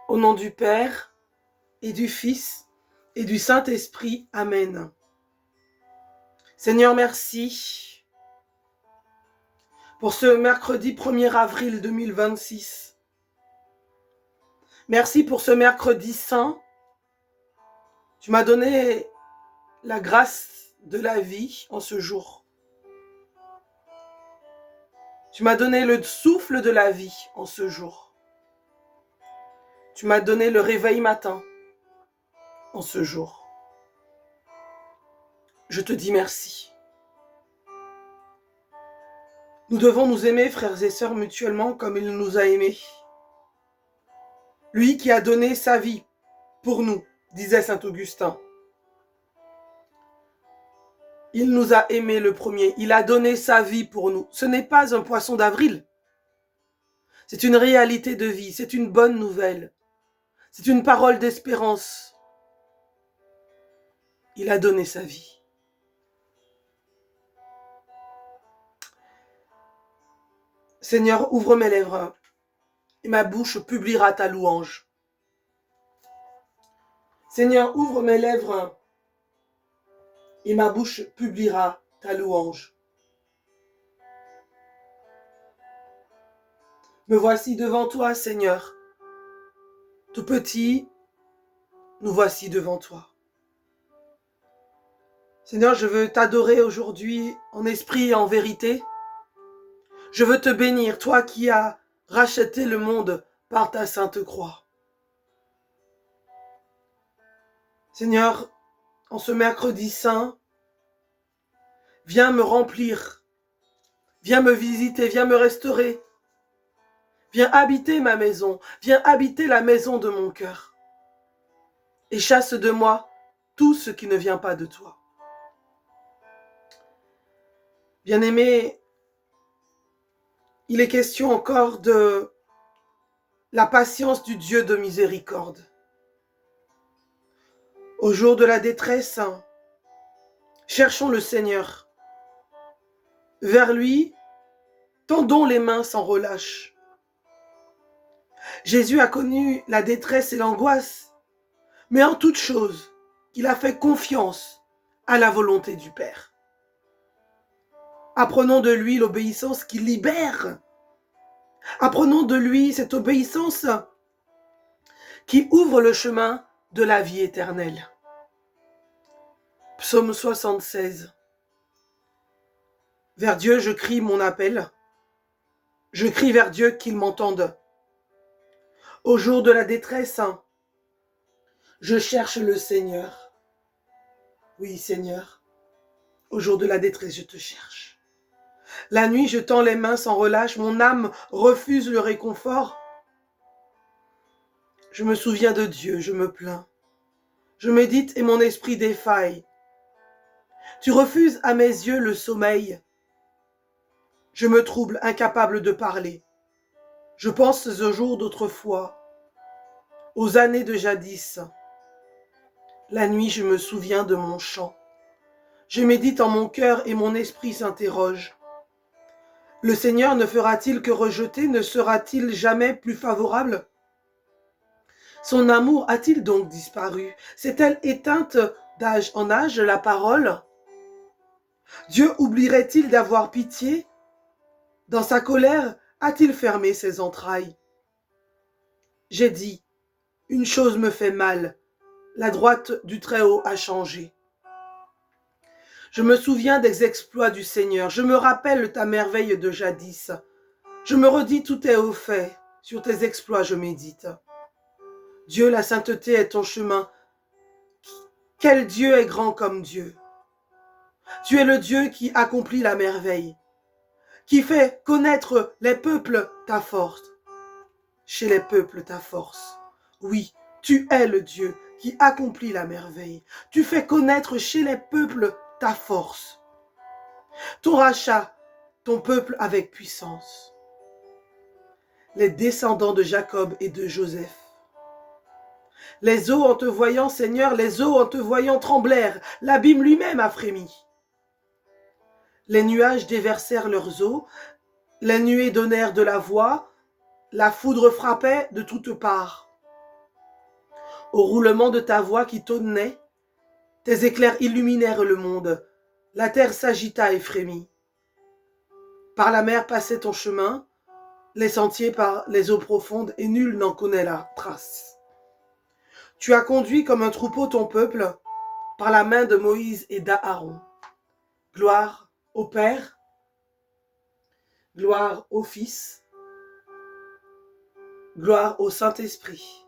Au nom du Père et du Fils et du Saint-Esprit. Amen. Seigneur, merci pour ce mercredi 1er avril 2026. Merci pour ce mercredi saint. Tu m'as donné la grâce de la vie en ce jour. Tu m'as donné le souffle de la vie en ce jour. Tu m'as donné le réveil matin en ce jour. Je te dis merci. Nous devons nous aimer, frères et sœurs, mutuellement comme il nous a aimés. Lui qui a donné sa vie pour nous, disait saint Augustin. Il nous a aimés le premier, il a donné sa vie pour nous. Ce n'est pas un poisson d'avril. C'est une réalité de vie, c'est une bonne nouvelle. C'est une parole d'espérance. Il a donné sa vie. Seigneur, ouvre mes lèvres et ma bouche publiera ta louange. Seigneur, ouvre mes lèvres et ma bouche publiera ta louange. Me voici devant toi, Seigneur. Tout petit, nous voici devant toi. Seigneur, je veux t'adorer aujourd'hui en esprit et en vérité. Je veux te bénir, toi qui as racheté le monde par ta sainte croix. Seigneur, en ce mercredi saint, viens me remplir, viens me visiter, viens me restaurer. Viens habiter ma maison, viens habiter la maison de mon cœur. Et chasse de moi tout ce qui ne vient pas de toi. Bien-aimé, il est question encore de la patience du Dieu de miséricorde. Au jour de la détresse, cherchons le Seigneur. Vers lui, tendons les mains sans relâche. Jésus a connu la détresse et l'angoisse, mais en toute chose, il a fait confiance à la volonté du Père. Apprenons de lui l'obéissance qui libère. Apprenons de lui cette obéissance qui ouvre le chemin de la vie éternelle. Psaume 76. Vers Dieu, je crie mon appel. Je crie vers Dieu qu'il m'entende. Au jour de la détresse, je cherche le Seigneur. Oui, Seigneur, au jour de la détresse, je te cherche. La nuit, je tends les mains sans relâche, mon âme refuse le réconfort. Je me souviens de Dieu, je me plains. Je médite et mon esprit défaille. Tu refuses à mes yeux le sommeil. Je me trouble, incapable de parler. Je pense aux jours d'autrefois, aux années de jadis. La nuit, je me souviens de mon chant. Je médite en mon cœur et mon esprit s'interroge. Le Seigneur ne fera-t-il que rejeter? Ne sera-t-il jamais plus favorable? Son amour a-t-il donc disparu? S'est-elle éteinte d'âge en âge la parole? Dieu oublierait-il d'avoir pitié? Dans sa colère, a-t-il fermé ses entrailles? J'ai dit, une chose me fait mal, la droite du Très-Haut a changé. Je me souviens des exploits du Seigneur, je me rappelle ta merveille de jadis. Je me redis tout est au fait, sur tes exploits je médite. Dieu, la sainteté est ton chemin. Quel Dieu est grand comme Dieu? Tu es le Dieu qui accomplit la merveille, qui fait connaître les peuples ta force. Chez les peuples ta force. Oui, tu es le Dieu qui accomplit la merveille. Tu fais connaître chez les peuples ta force. Ton rachat, ton peuple avec puissance. Les descendants de Jacob et de Joseph. Les eaux en te voyant, Seigneur, les eaux en te voyant tremblèrent. L'abîme lui-même a frémi. Les nuages déversèrent leurs eaux. Les nuées donnèrent de la voix. La foudre frappait de toutes parts. Au roulement de ta voix qui tonnait, tes éclairs illuminèrent le monde. La terre s'agita et frémit. Par la mer passait ton chemin, les sentiers par les eaux profondes, et nul n'en connaît la trace. Tu as conduit comme un troupeau ton peuple, par la main de Moïse et d'Aaron. Gloire au Père, gloire au Fils, gloire au Saint-Esprit,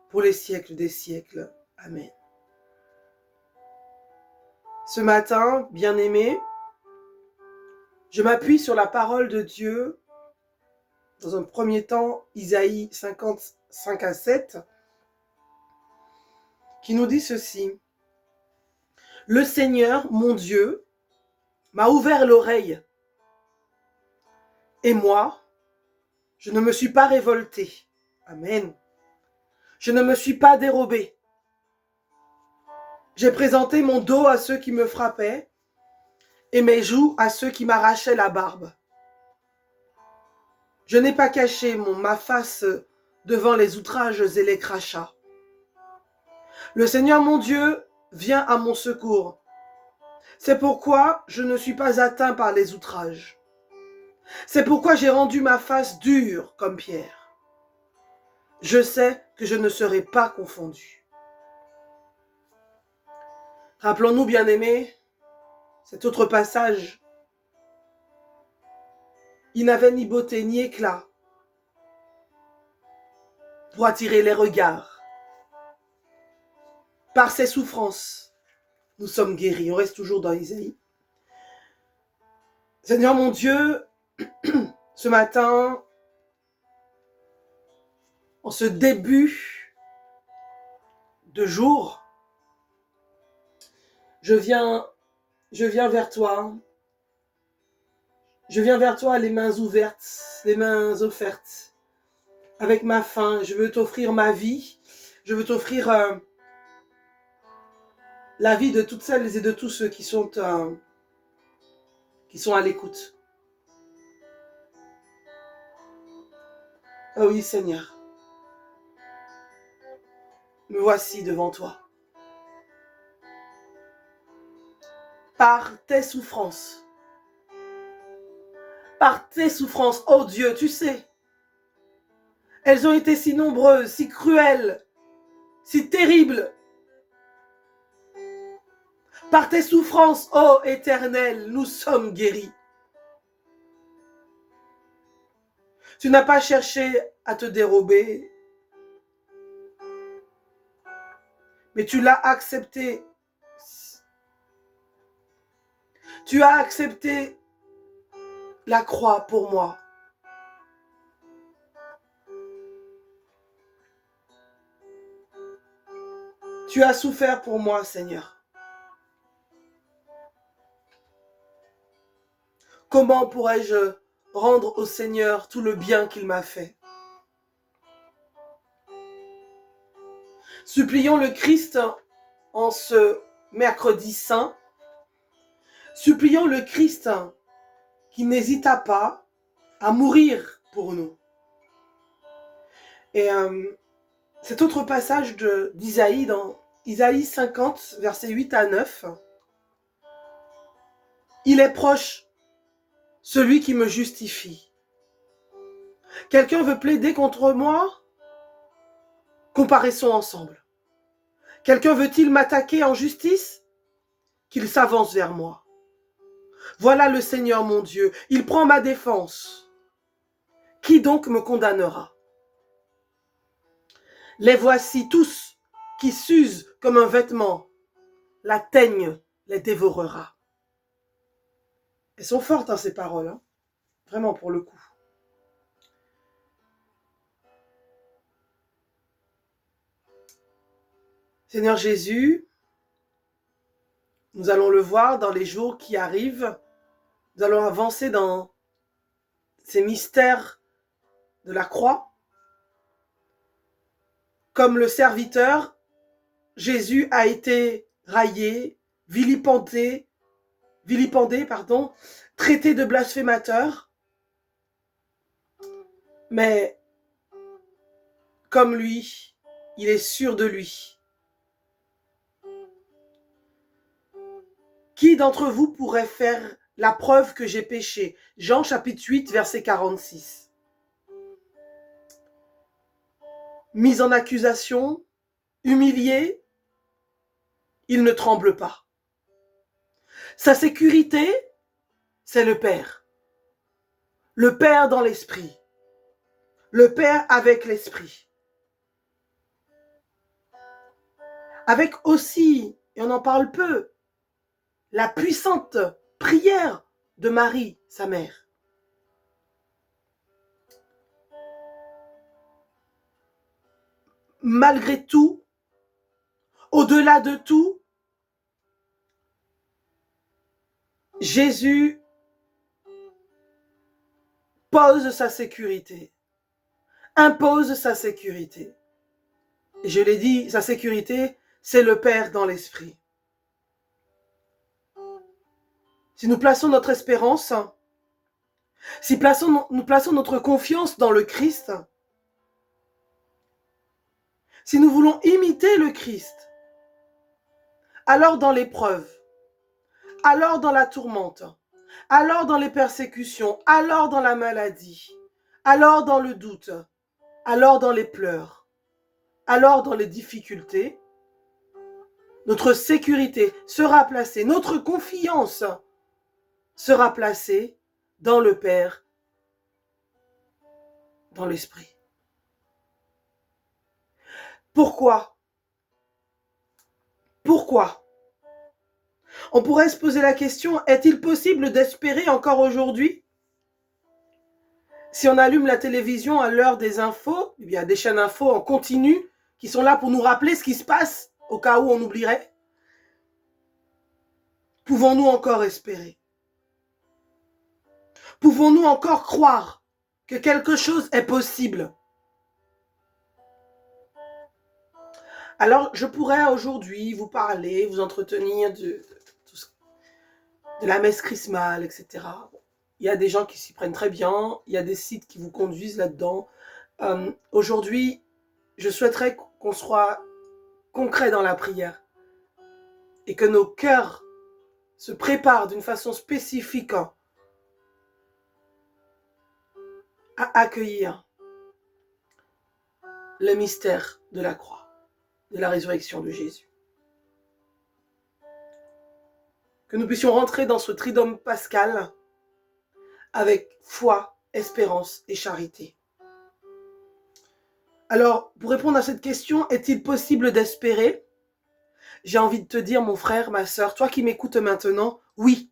pour les siècles des siècles. Amen. Ce matin, bien-aimés, je m'appuie sur la parole de Dieu, dans un premier temps, Isaïe 55 à 7, qui nous dit ceci. Le Seigneur, mon Dieu, m'a ouvert l'oreille, et moi, je ne me suis pas révolté. Amen. Je ne me suis pas dérobé. J'ai présenté mon dos à ceux qui me frappaient, et mes joues à ceux qui m'arrachaient la barbe. Je n'ai pas caché ma face devant les outrages et les crachats. Le Seigneur mon Dieu vient à mon secours. C'est pourquoi je ne suis pas atteint par les outrages. C'est pourquoi j'ai rendu ma face dure comme pierre. Je sais que je ne serai pas confondu. Rappelons-nous, bien-aimés, cet autre passage. Il n'avait ni beauté ni éclat pour attirer les regards. Par ses souffrances, nous sommes guéris. On reste toujours dans Isaïe. Seigneur mon Dieu, ce matin, en ce début de jour, je viens vers toi. Je viens vers toi les mains ouvertes, les mains offertes. Avec ma faim, je veux t'offrir ma vie. Je veux t'offrir la vie de toutes celles et de tous ceux qui sont à l'écoute. Oh oui, Seigneur. Me voici devant toi. Par tes souffrances, oh Dieu, tu sais, elles ont été si nombreuses, si cruelles, si terribles. Par tes souffrances, ô Éternel, nous sommes guéris. Tu n'as pas cherché à te dérober, mais tu l'as accepté. Tu as accepté la croix pour moi. Tu as souffert pour moi, Seigneur. Comment pourrais-je rendre au Seigneur tout le bien qu'il m'a fait? Supplions le Christ en ce mercredi saint. Supplions le Christ qui n'hésita pas à mourir pour nous. Et cet autre passage d'Isaïe, dans Isaïe 50, versets 8 à 9, il est proche, celui qui me justifie. Quelqu'un veut plaider contre moi? Comparaissons ensemble. Quelqu'un veut-il m'attaquer en justice? Qu'il s'avance vers moi. Voilà le Seigneur mon Dieu, il prend ma défense. Qui donc me condamnera? Les voici tous qui s'usent comme un vêtement. La teigne les dévorera. Elles sont fortes, ces paroles, hein, vraiment pour le coup. Seigneur Jésus, nous allons le voir dans les jours qui arrivent. Nous allons avancer dans ces mystères de la croix. Comme le serviteur, Jésus a été raillé, vilipendé, traité de blasphémateur. Mais comme lui, il est sûr de lui. Qui d'entre vous pourrait faire la preuve que j'ai péché? Jean chapitre 8, verset 46. Mis en accusation, humilié, il ne tremble pas. Sa sécurité, c'est le Père. Le Père dans l'esprit. Le Père avec l'esprit. Avec aussi, et on en parle peu, la puissante prière de Marie, sa mère. Malgré tout, au-delà de tout, Jésus pose sa sécurité, impose sa sécurité. Et je l'ai dit, sa sécurité, c'est le Père dans l'esprit. Si nous plaçons notre espérance, si nous plaçons notre confiance dans le Christ, si nous voulons imiter le Christ, alors dans l'épreuve, alors dans la tourmente, alors dans les persécutions, alors dans la maladie, alors dans le doute, alors dans les pleurs, alors dans les difficultés, notre sécurité sera placée, notre confiance sera placée dans le Père, dans l'Esprit. Pourquoi? Pourquoi? On pourrait se poser la question, est-il possible d'espérer encore aujourd'hui? Si on allume la télévision à l'heure des infos, il y a des chaînes infos en continu qui sont là pour nous rappeler ce qui se passe au cas où on oublierait. Pouvons-nous encore espérer? Pouvons-nous encore croire que quelque chose est possible? Alors, je pourrais aujourd'hui vous parler, vous entretenir de la messe chrismale, etc. Il y a des gens qui s'y prennent très bien, il y a des sites qui vous conduisent là-dedans. Aujourd'hui, je souhaiterais qu'on soit concret dans la prière et que nos cœurs se préparent d'une façon spécifique à accueillir le mystère de la croix, de la résurrection de Jésus. Que nous puissions rentrer dans ce tridôme pascal avec foi, espérance et charité. Alors, pour répondre à cette question, est-il possible d'espérer? J'ai envie de te dire, mon frère, ma sœur, toi qui m'écoutes maintenant, oui.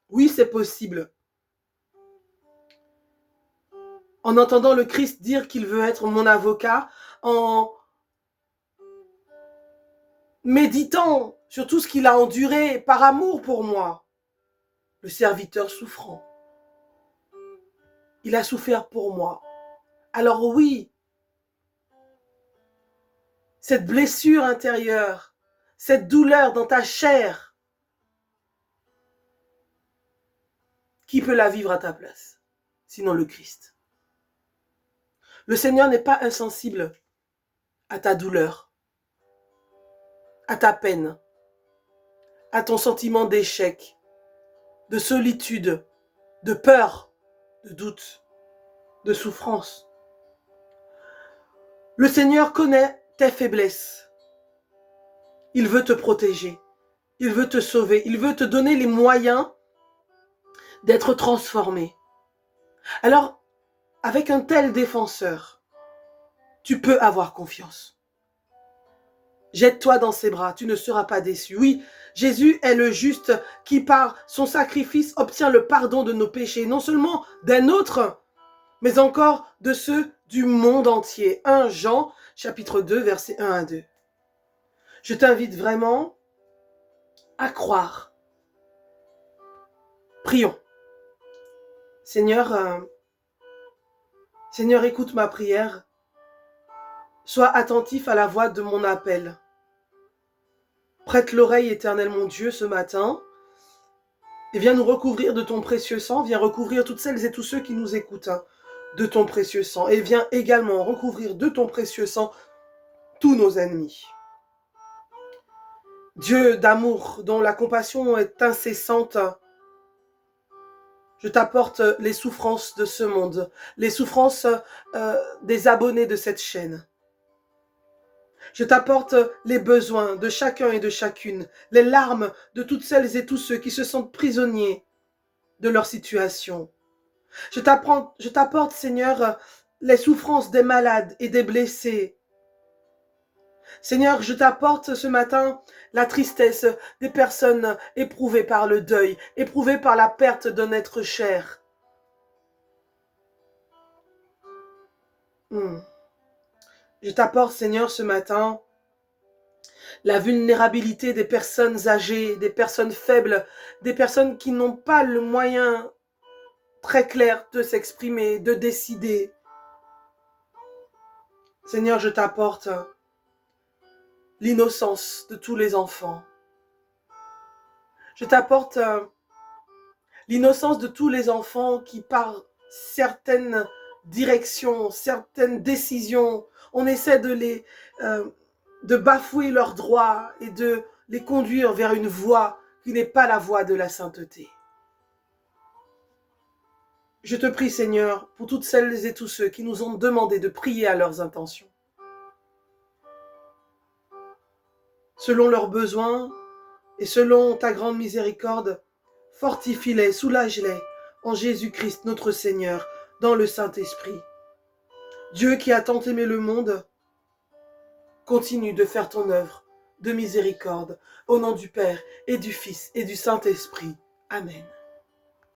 Oui, c'est possible. En entendant le Christ dire qu'il veut être mon avocat, en méditant sur tout ce qu'il a enduré par amour pour moi, le serviteur souffrant. Il a souffert pour moi. Alors oui, cette blessure intérieure, cette douleur dans ta chair, qui peut la vivre à ta place? Sinon le Christ. Le Seigneur n'est pas insensible à ta douleur, à ta peine, à ton sentiment d'échec, de solitude, de peur, de doute, de souffrance. Le Seigneur connaît tes faiblesses. Il veut te protéger. Il veut te sauver. Il veut te donner les moyens d'être transformé. Alors, avec un tel défenseur, tu peux avoir confiance. Jette-toi dans ses bras, tu ne seras pas déçu. Oui, Jésus est le juste qui, par son sacrifice, obtient le pardon de nos péchés, non seulement d'un autre, mais encore de ceux du monde entier. 1 Jean, chapitre 2, versets 1 à 2. Je t'invite vraiment à croire. Prions. Seigneur, Seigneur, écoute ma prière. Sois attentif à la voix de mon appel. Prête l'oreille, Éternel mon Dieu, ce matin, et viens nous recouvrir de ton précieux sang. Viens recouvrir toutes celles et tous ceux qui nous écoutent de ton précieux sang. Et viens également recouvrir de ton précieux sang tous nos ennemis. Dieu d'amour, dont la compassion est incessante, je t'apporte les souffrances de ce monde, les souffrances des abonnés de cette chaîne. Je t'apporte les besoins de chacun et de chacune, les larmes de toutes celles et tous ceux qui se sentent prisonniers de leur situation. Je t'apporte, Seigneur, les souffrances des malades et des blessés. Seigneur, je t'apporte ce matin la tristesse des personnes éprouvées par le deuil, éprouvées par la perte d'un être cher. Je t'apporte, Seigneur, ce matin la vulnérabilité des personnes âgées, des personnes faibles, des personnes qui n'ont pas le moyen très clair de s'exprimer, de décider. Seigneur, je t'apporte l'innocence de tous les enfants. Je t'apporte l'innocence de tous les enfants qui, par certaines directions, certaines décisions, on essaie de bafouer leurs droits et de les conduire vers une voie qui n'est pas la voie de la sainteté. Je te prie, Seigneur, pour toutes celles et tous ceux qui nous ont demandé de prier à leurs intentions. Selon leurs besoins et selon ta grande miséricorde, fortifie-les, soulage-les en Jésus-Christ notre Seigneur, dans le Saint-Esprit. Dieu qui a tant aimé le monde, continue de faire ton œuvre de miséricorde, au nom du Père et du Fils et du Saint-Esprit. Amen.